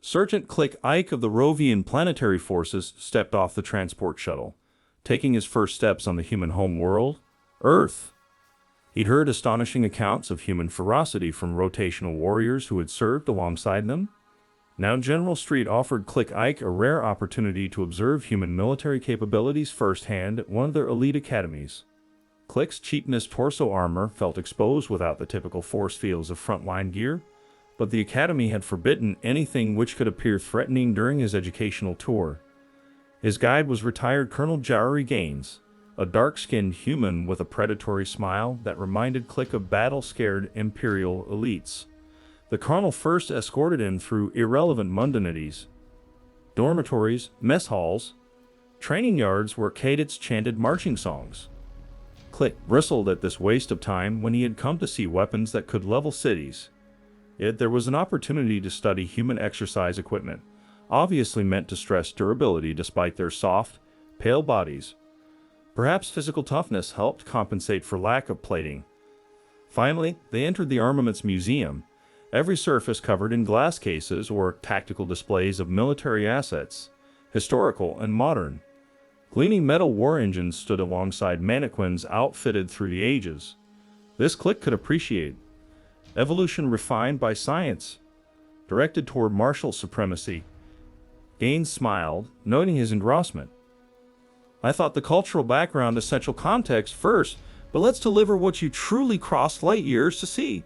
Sergeant Click Ike of the Rovian Planetary Forces stepped off the transport shuttle, taking his first steps on the human home world, Earth. He'd heard astonishing accounts of human ferocity from rotational warriors who had served alongside them. Now General Street offered Click Ike a rare opportunity to observe human military capabilities firsthand at one of their elite academies. Click's cheapness torso armor felt exposed without the typical force fields of frontline gear, but the academy had forbidden anything which could appear threatening during his educational tour. His guide was retired Colonel Jari Gaines, a dark-skinned human with a predatory smile that reminded Click of battle-scared Imperial elites. The colonel first escorted him through irrelevant mundanities, dormitories, mess halls, training yards where cadets chanted marching songs. Click bristled at this waste of time when he had come to see weapons that could level cities. Yet there was an opportunity to study human exercise equipment, obviously meant to stress durability despite their soft, pale bodies. Perhaps physical toughness helped compensate for lack of plating. Finally, they entered the Armaments Museum, every surface covered in glass cases or tactical displays of military assets, historical and modern. Gleaming metal war engines stood alongside mannequins outfitted through the ages. This Click could appreciate. Evolution refined by science, directed toward martial supremacy. Gaines smiled, noting his engrossment. I thought the cultural background essential context first, but let's deliver what you truly crossed light years to see.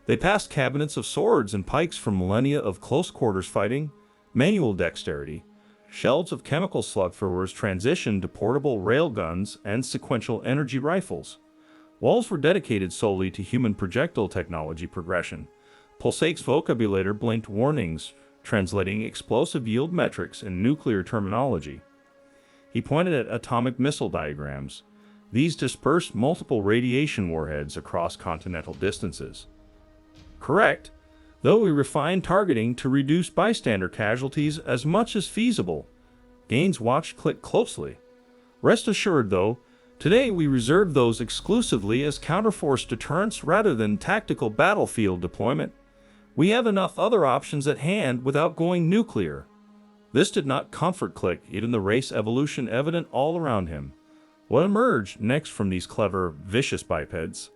They passed cabinets of swords and pikes from millennia of close-quarters fighting, manual dexterity. Shelves of chemical slug-throwers transitioned to portable railguns and sequential energy rifles. Walls were dedicated solely to human projectile technology progression. Pulsate's vocabulator blinked warnings, translating explosive yield metrics and nuclear terminology. He pointed at atomic missile diagrams. These dispersed multiple radiation warheads across continental distances. Correct, though we refined targeting to reduce bystander casualties as much as feasible. Gaines watched Click closely. Rest assured, though, today we reserve those exclusively as counterforce deterrence rather than tactical battlefield deployment. We have enough other options at hand without going nuclear. This did not comfort Click, even the race evolution evident all around him. What emerged next from these clever, vicious bipeds?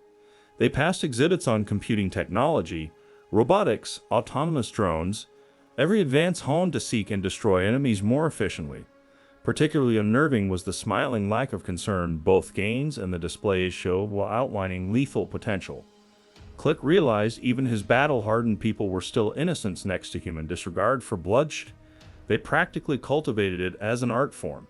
They passed exhibits on computing technology, robotics, autonomous drones, every advance honed to seek and destroy enemies more efficiently. Particularly unnerving was the smiling lack of concern both Gaines and the displays showed while outlining lethal potential. Click realized even his battle-hardened people were still innocents next to human disregard for bloodshed. They practically cultivated it as an art form.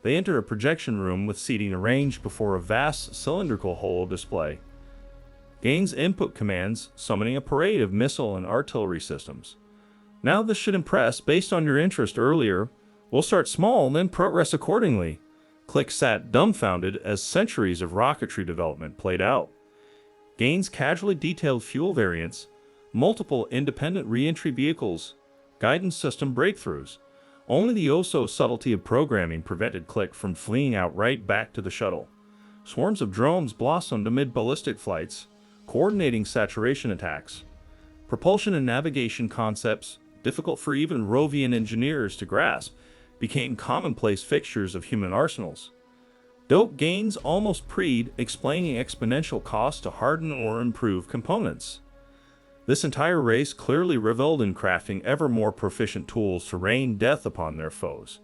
They entered a projection room with seating arranged before a vast cylindrical holo display. Gaines input commands, summoning a parade of missile and artillery systems. Now this should impress based on your interest earlier. We'll start small, then progress accordingly. Click sat dumbfounded as centuries of rocketry development played out. Gaines casually detailed fuel variants, multiple independent re-entry vehicles, guidance system breakthroughs. Only the oh-so-subtlety of programming prevented Click from fleeing outright back to the shuttle. Swarms of drones blossomed amid ballistic flights, coordinating saturation attacks. Propulsion and navigation concepts, difficult for even Rovian engineers to grasp, became commonplace fixtures of human arsenals. Dope Gaines almost preed, explaining exponential cost to harden or improve components. This entire race clearly reveled in crafting ever more proficient tools to rain death upon their foes.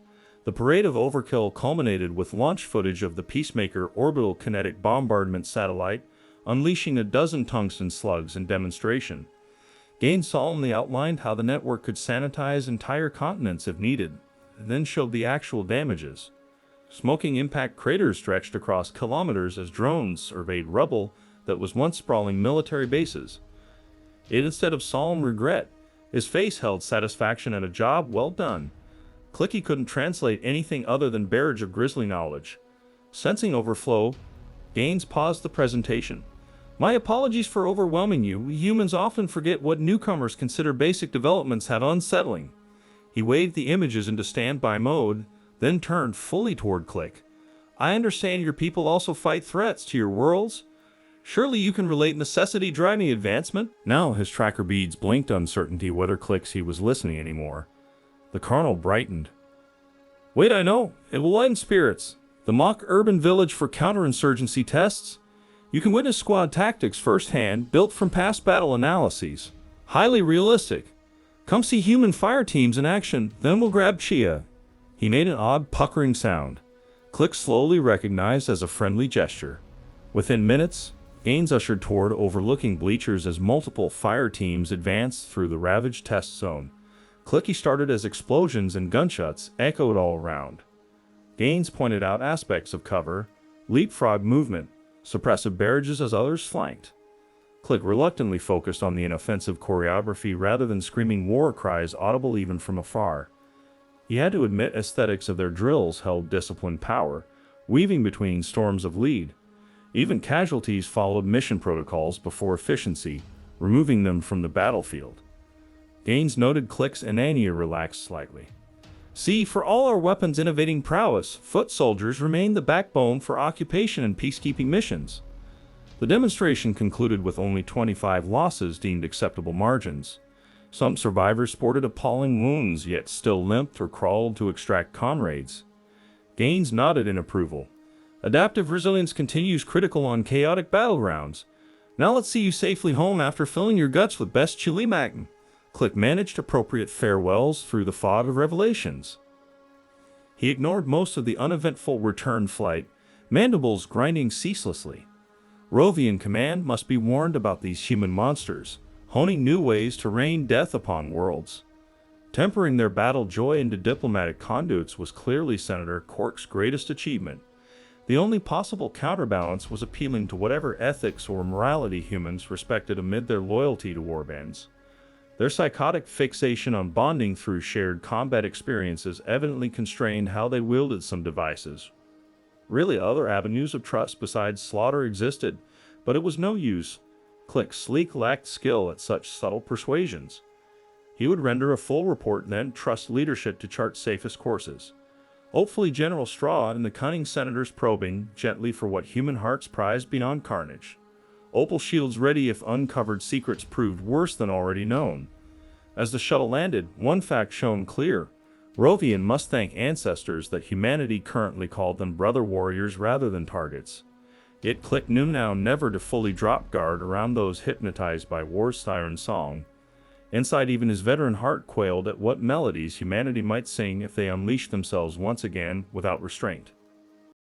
The parade of overkill culminated with launch footage of the Peacemaker orbital kinetic bombardment satellite, unleashing a dozen tungsten slugs in demonstration. Gaines solemnly outlined how the network could sanitize entire continents if needed, and then showed the actual damages. Smoking impact craters stretched across kilometers as drones surveyed rubble that was once sprawling military bases. Yet instead of solemn regret, his face held satisfaction at a job well done. Clicky couldn't translate anything other than barrage of grisly knowledge. Sensing overflow, Gaines paused the presentation. My apologies for overwhelming you. We humans often forget what newcomers consider basic developments have unsettling. He waved the images into standby mode, then turned fully toward Click. I understand your people also fight threats to your worlds. Surely you can relate necessity driving advancement? Now his tracker beads blinked uncertainty whether clicks he was listening anymore. The colonel brightened. Wait, I know. It will end spirits. The mock urban village for counterinsurgency tests? You can witness squad tactics firsthand, built from past battle analyses. Highly realistic. Come see human fire teams in action, then we'll grab Chia. He made an odd puckering sound. Click slowly recognized as a friendly gesture. Within minutes, Gaines ushered toward overlooking bleachers as multiple fire teams advanced through the ravaged test zone. Clicky started as explosions and gunshots echoed all around. Gaines pointed out aspects of cover, leapfrog movement, suppressive barrages as others flanked. Click reluctantly focused on the inoffensive choreography rather than screaming war cries audible even from afar. He had to admit aesthetics of their drills held disciplined power, weaving between storms of lead. Even casualties followed mission protocols before efficiency, removing them from the battlefield. Gaines noted Click's inania relaxed slightly. See, for all our weapons' innovating prowess, foot soldiers remain the backbone for occupation and peacekeeping missions. The demonstration concluded with only 25 losses deemed acceptable margins. Some survivors sported appalling wounds, yet still limped or crawled to extract comrades. Gaines nodded in approval. Adaptive resilience continues critical on chaotic battlegrounds. Now let's see you safely home after filling your guts with best chili mac. Click managed appropriate farewells through the fog of revelations. He ignored most of the uneventful return flight, mandibles grinding ceaselessly. Rovian Command must be warned about these human monsters, honing new ways to rain death upon worlds. Tempering their battle joy into diplomatic conduits was clearly Senator Cork's greatest achievement. The only possible counterbalance was appealing to whatever ethics or morality humans respected amid their loyalty to warbands. Their psychotic fixation on bonding through shared combat experiences evidently constrained how they wielded some devices. Really, other avenues of trust besides slaughter existed, but it was no use. Click Sleek lacked skill at such subtle persuasions. He would render a full report, then trust leadership to chart safest courses. Hopefully General Straw and the cunning senators probing gently for what human hearts prized beyond carnage. Opal shields ready if uncovered secrets proved worse than already known. As the shuttle landed, one fact shone clear. Rovian must thank ancestors that humanity currently called them brother warriors rather than targets. Yet Click knew now never to fully drop guard around those hypnotized by war's siren song. Inside even his veteran heart quailed at what melodies humanity might sing if they unleashed themselves once again without restraint.